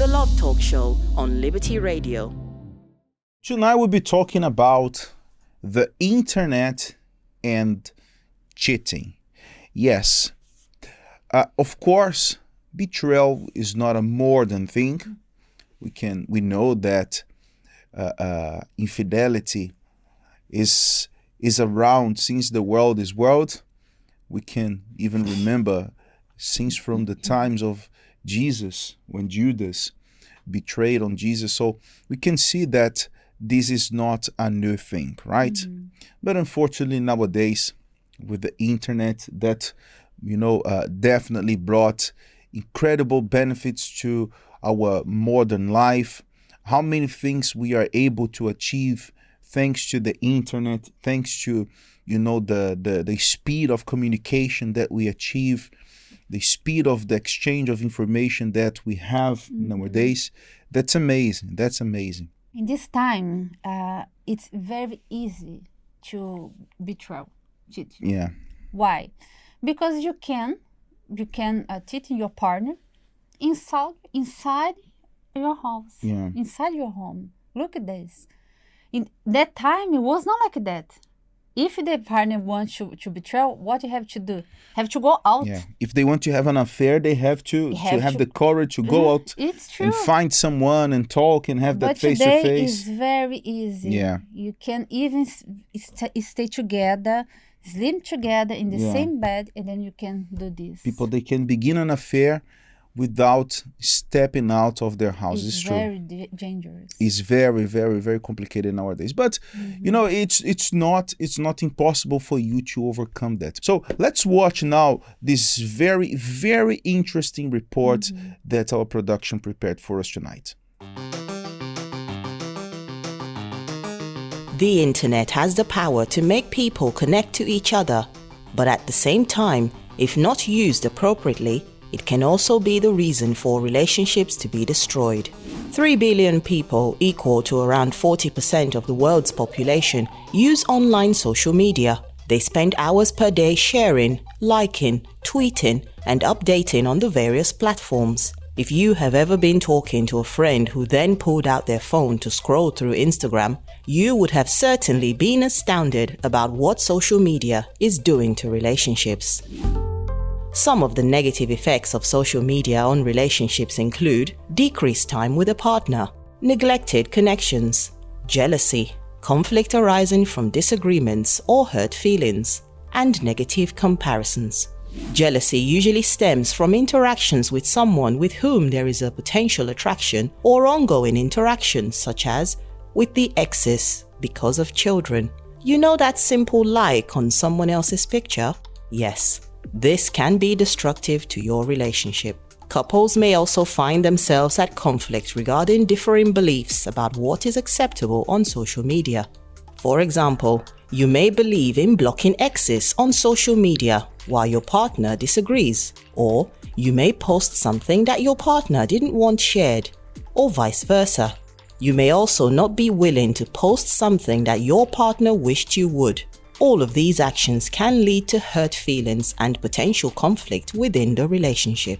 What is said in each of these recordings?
The Love Talk Show on Liberty Radio. Tonight we'll be talking about the internet and cheating. Yes, of course, betrayal is not a modern thing. We know that infidelity is around since the world is world. We can even remember since from the times of Jesus, when Judas betrayed on Jesus. So we can see that this is not a new thing, right? Mm-hmm. But unfortunately nowadays, with the internet, that definitely brought incredible benefits to our modern life. How many things we are able to achieve thanks to the internet, thanks to the speed of communication that we achieve, the speed of the exchange of information that we have nowadays. That's amazing. That's amazing. In this time, it's very easy to betray, cheat. Yeah. Why? Because you can cheat your partner inside your house, inside your home. Look at this. In that time, it was not like that. If the partner wants to betray, what you have to do? Have to go out. Yeah. If they want to have an affair, they have to have the courage to go out and find someone and talk and have that face to face. But today is very easy. Yeah. You can even stay together, sleep together in the same bed, and then you can do this. People, they can begin an affair without stepping out of their house. It's true. Very dangerous. It's very, very, very complicated nowadays. But it's not impossible for you to overcome that. So let's watch now this very, very interesting report that our production prepared for us tonight. The internet has the power to make people connect to each other, but at the same time, if not used appropriately, it can also be the reason for relationships to be destroyed. 3 billion people, equal to around 40% of the world's population, use online social media. They spend hours per day sharing, liking, tweeting, and updating on the various platforms. If you have ever been talking to a friend who then pulled out their phone to scroll through Instagram, you would have certainly been astounded about what social media is doing to relationships. Some of the negative effects of social media on relationships include decreased time with a partner, neglected connections, jealousy, conflict arising from disagreements or hurt feelings, and negative comparisons. Jealousy usually stems from interactions with someone with whom there is a potential attraction or ongoing interactions, such as with the exes because of children. You know that simple like on someone else's picture? Yes. This can be destructive to your relationship. Couples may also find themselves at conflict regarding differing beliefs about what is acceptable on social media. For example, you may believe in blocking exes on social media while your partner disagrees, or you may post something that your partner didn't want shared, or vice versa. You may also not be willing to post something that your partner wished you would. All of these actions can lead to hurt feelings and potential conflict within the relationship.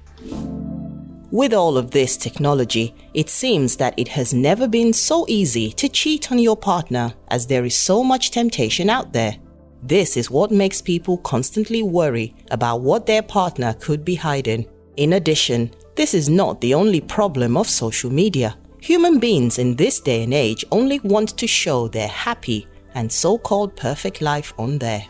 With all of this technology, it seems that it has never been so easy to cheat on your partner, as there is so much temptation out there. This is what makes people constantly worry about what their partner could be hiding. In addition, this is not the only problem of social media. Human beings in this day and age only want to show their happy and so-called perfect life on there.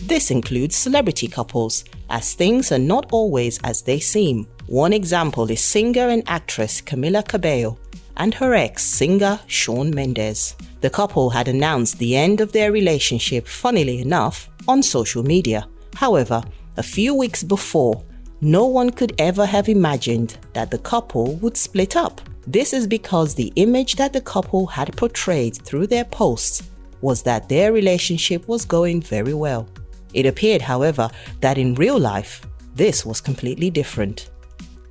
This includes celebrity couples, as things are not always as they seem. One example is singer and actress Camila Cabello and her ex, singer Shawn Mendes. The couple had announced the end of their relationship, funnily enough, on social media. However, a few weeks before, no one could ever have imagined that the couple would split up. This is because the image that the couple had portrayed through their posts was that their relationship was going very well. It appeared, however, that in real life, this was completely different.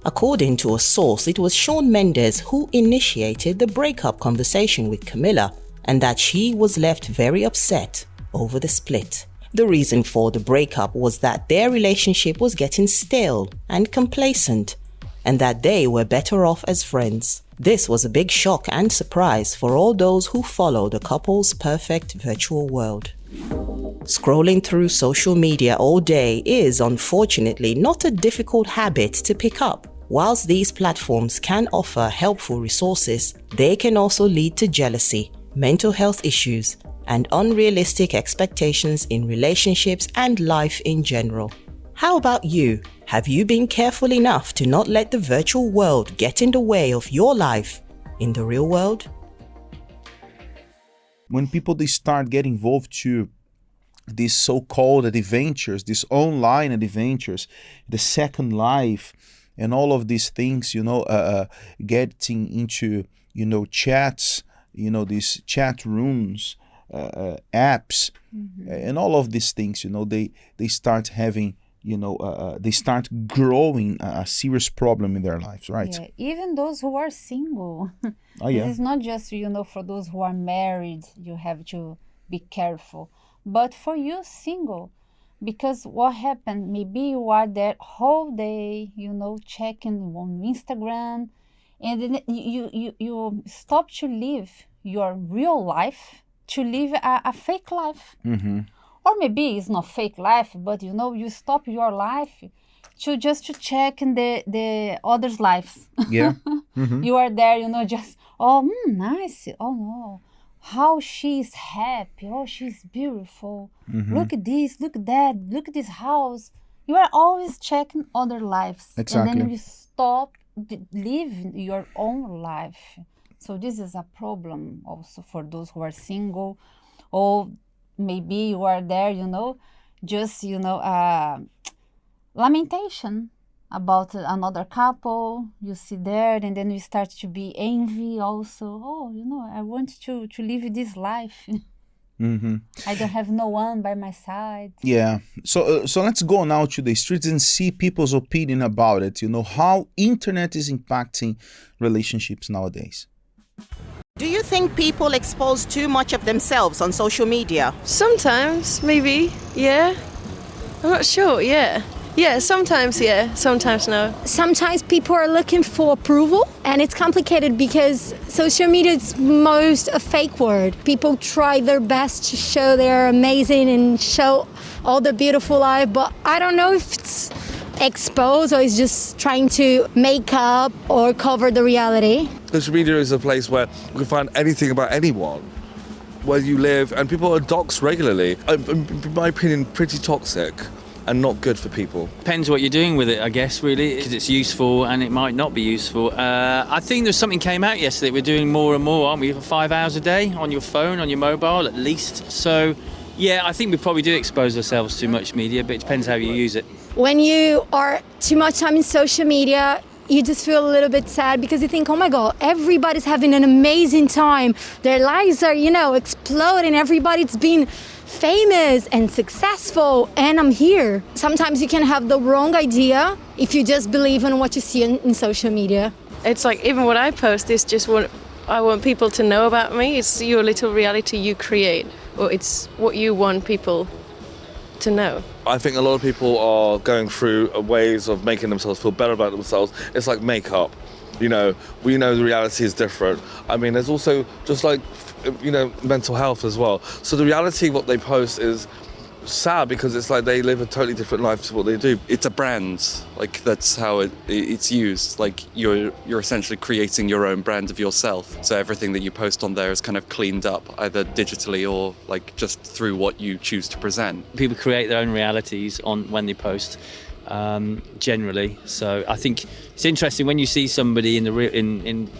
According to a source, it was Shawn Mendes who initiated the breakup conversation with Camila, and that she was left very upset over the split. The reason for the breakup was that their relationship was getting stale and complacent. and that they were better off as friends. This was a big shock and surprise for all those who follow the couple's perfect virtual world. Scrolling through social media all day is unfortunately not a difficult habit to pick up. Whilst these platforms can offer helpful resources, they can also lead to jealousy, mental health issues, and unrealistic expectations in relationships and life in general. How about you? Have you been careful enough to not let the virtual world get in the way of your life in the real world? When people they start getting involved to these so-called adventures, these online adventures, the second life, and all of these things, getting into, chats, these chat rooms, apps, and all of these things, they start having, they start growing a serious problem in their lives, right? Yeah, even those who are single. Oh, yeah. It's not just, for those who are married, you have to be careful. But for you single, because what happened, maybe you are there whole day, checking on Instagram, and then you stop to live your real life to live a fake life. Mm-hmm. Or maybe it's not fake life, but you stop your life to check in the others' lives. Yeah. Mm-hmm. You are there, just, nice. Oh no, how she's happy. Oh, she's beautiful. Mm-hmm. Look at this, look at that, look at this house. You are always checking other lives. Exactly. And then you stop living your own life. So this is a problem also for those who are single, or maybe you are there, just, lamentation about another couple. You see there, and then you start to be envy also. Oh, I want to live this life. Mm-hmm. I don't have no one by my side. Yeah. So let's go now to the streets and see people's opinion about it. How internet is impacting relationships nowadays. Do you think people expose too much of themselves on social media? Sometimes, maybe, yeah. I'm not sure, yeah. Yeah, sometimes no. Sometimes people are looking for approval, and it's complicated because social media is most a fake word. People try their best to show they're amazing and show all the beautiful life, but I don't know if it's exposed or it's just trying to make up or cover the reality. Social media is a place where you can find anything about anyone, where you live, and people are doxxed regularly. In my opinion, pretty toxic and not good for people. Depends what you're doing with it, I guess, really, because it's useful and it might not be useful. I think there's something came out yesterday. We're doing more and more, aren't we? 5 hours a day on your phone, on your mobile, at least. So, yeah, I think we probably do expose ourselves to much media, but it depends how you use it. When you are too much time in social media, you just feel a little bit sad because you think, oh my God, everybody's having an amazing time. Their lives are, exploding. Everybody's been famous and successful, and I'm here. Sometimes you can have the wrong idea if you just believe in what you see in social media. It's like, even what I post is just what I want people to know about me. It's your little reality you create, or it's what you want people to know. I think a lot of people are going through ways of making themselves feel better about themselves. It's like makeup. We know the reality is different. I mean, there's also just like, mental health as well. So the reality of what they post is sad because it's like they live a totally different life to what they do. It's a brand, like that's how it's used. Like you're essentially creating your own brand of yourself. So everything that you post on there is kind of cleaned up, either digitally or like just through what you choose to present. People create their own realities on when they post, generally. So I think it's interesting when you see somebody in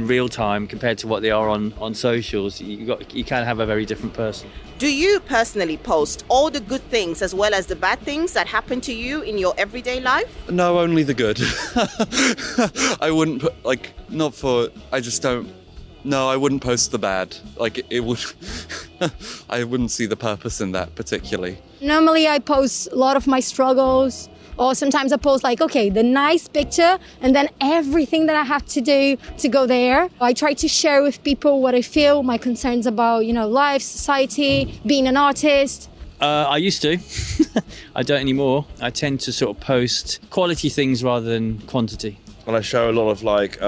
real time compared to what they are on socials. You can have a very different person. Do you personally post all the good things as well as the bad things that happen to you in your everyday life? No, only the good. I wouldn't put, I wouldn't post the bad. Like it would, I wouldn't see the purpose in that particularly. Normally I post a lot of my struggles, or sometimes I post the nice picture and then everything that I have to do to go there. I try to share with people what I feel, my concerns about, life, society, being an artist. I used to. I don't anymore. I tend to sort of post quality things rather than quantity. and I show a lot of like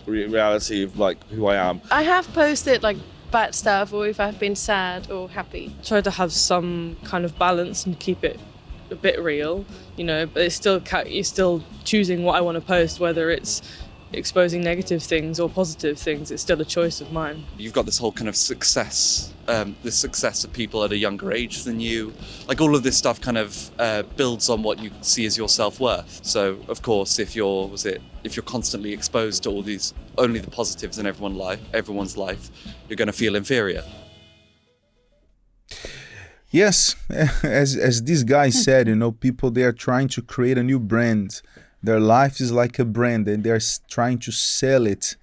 reality of like who I am. I have posted like bad stuff, or if I've been sad or happy. Try to have some kind of balance and keep it a bit real, you know, but it's still you're still choosing what I want to post, whether it's exposing negative things or positive things. It's still a choice of mine. You've got this whole kind of success, the success of people at a younger age than you. Like all of this stuff kind of builds on what you see as your self-worth. So of course, if you're constantly exposed to all these, only the positives in everyone's life, you're going to feel inferior. Yes, as this guy said, you know, people, they are trying to create a new brand. Their life is like a brand, and they're trying to sell it,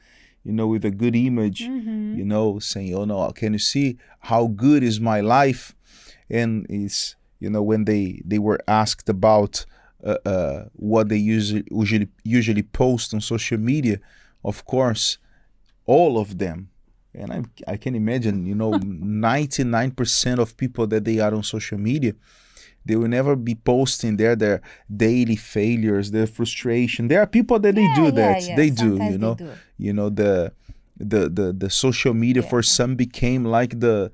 you know, with a good image, you know, saying, oh no, can you see how good is my life? And it's, you know, when they were asked about what they usually post on social media, of course, all of them, and I can imagine, you know, 99% of people that they are on social media, they will never be posting their daily failures, their frustration. There are people that they do that. They do, you know. You know, the social media for some became like a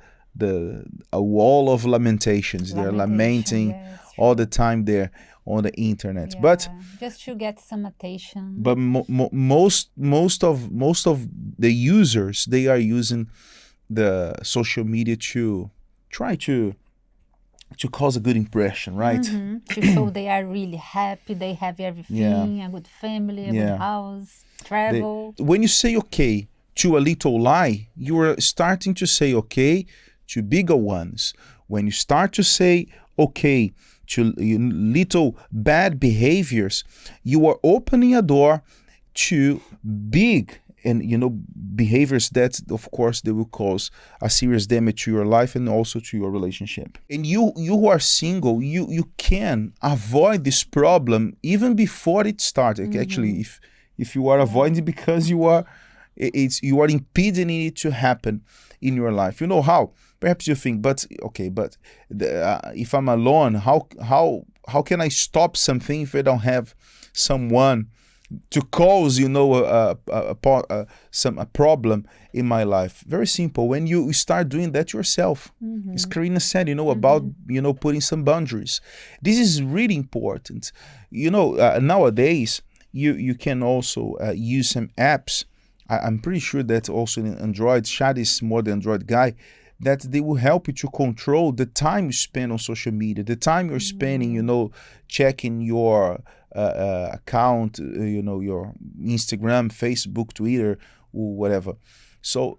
wall of lamentations. They're lamenting all the time there on the internet. But just to get some attention. But most of the users, they are using the social media to try to cause a good impression, right? To show they are really happy, they have everything, a good family, a good house, travel. When you say okay to a little lie, you are starting to say okay to bigger ones. When you start to say okay to little bad behaviors, you are opening a door to big and, you know, behaviors that, of course, they will cause a serious damage to your life and also to your relationship. And you who are single, you can avoid this problem even before it started. Actually, if you are avoiding because you are impeding it to happen in your life. You know how? Perhaps you think, but if I'm alone, how can I stop something if I don't have someone to cause, you know, a problem in my life? Very simple. When you start doing that yourself, as Karina said, you know, about, you know, putting some boundaries. This is really important. You know, nowadays you can also use some apps. I'm pretty sure that also in Android, Shad is more the Android guy, that they will help you to control the time you spend on social media, the time you're spending, you know, checking your account, you know, your Instagram, Facebook, Twitter, or whatever. So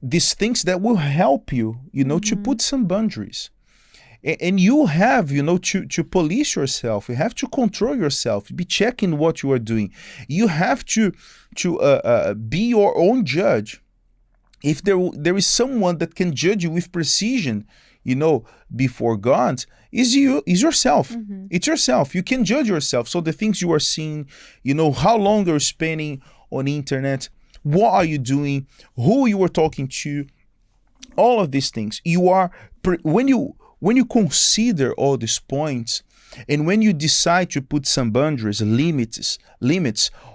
these things that will help you, you know, to put some boundaries. And you have, you know, to police yourself. You have to control yourself. Be checking what you are doing. You have to be your own judge. If there is someone that can judge you with precision, you know, before God, is yourself. It's yourself. You can judge yourself. So the things you are seeing, you know, how long you're spending on the internet, what are you doing, who you are talking to, all of these things. You are when you consider all these points, and when you decide to put some boundaries, limits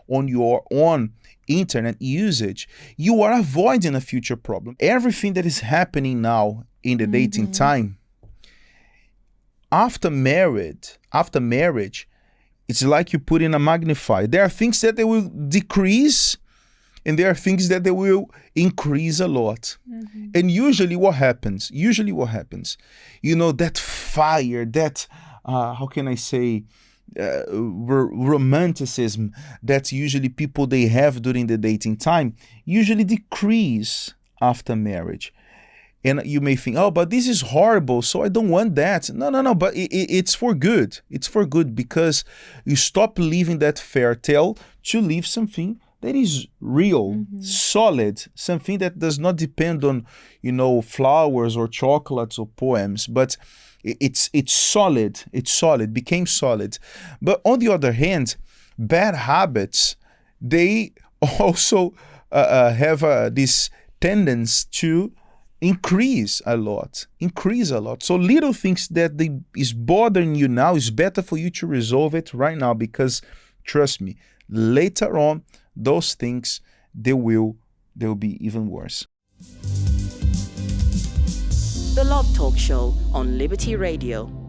on your own internet usage, you are avoiding a future problem. Everything that is happening now in the dating time, after marriage, it's like you put in a magnifier. There are things that they will decrease, and there are things that they will increase a lot. And usually what happens, you know, that fire, that, how can I say, romanticism that usually people they have during the dating time usually decrease after marriage. And you may think, oh, but this is horrible, so I don't want that. No, but it's for good. It's for good, because you stop living that fairy tale to live something that is real, solid, something that does not depend on, you know, flowers or chocolates or poems, but it's solid. It's solid, became solid. But on the other hand, bad habits, they also have this tendency to increase a lot. So little things that is bothering you now, is better for you to resolve it right now, because trust me, later on, those things, they will be even worse. The Love Talk Show on Liberty Radio.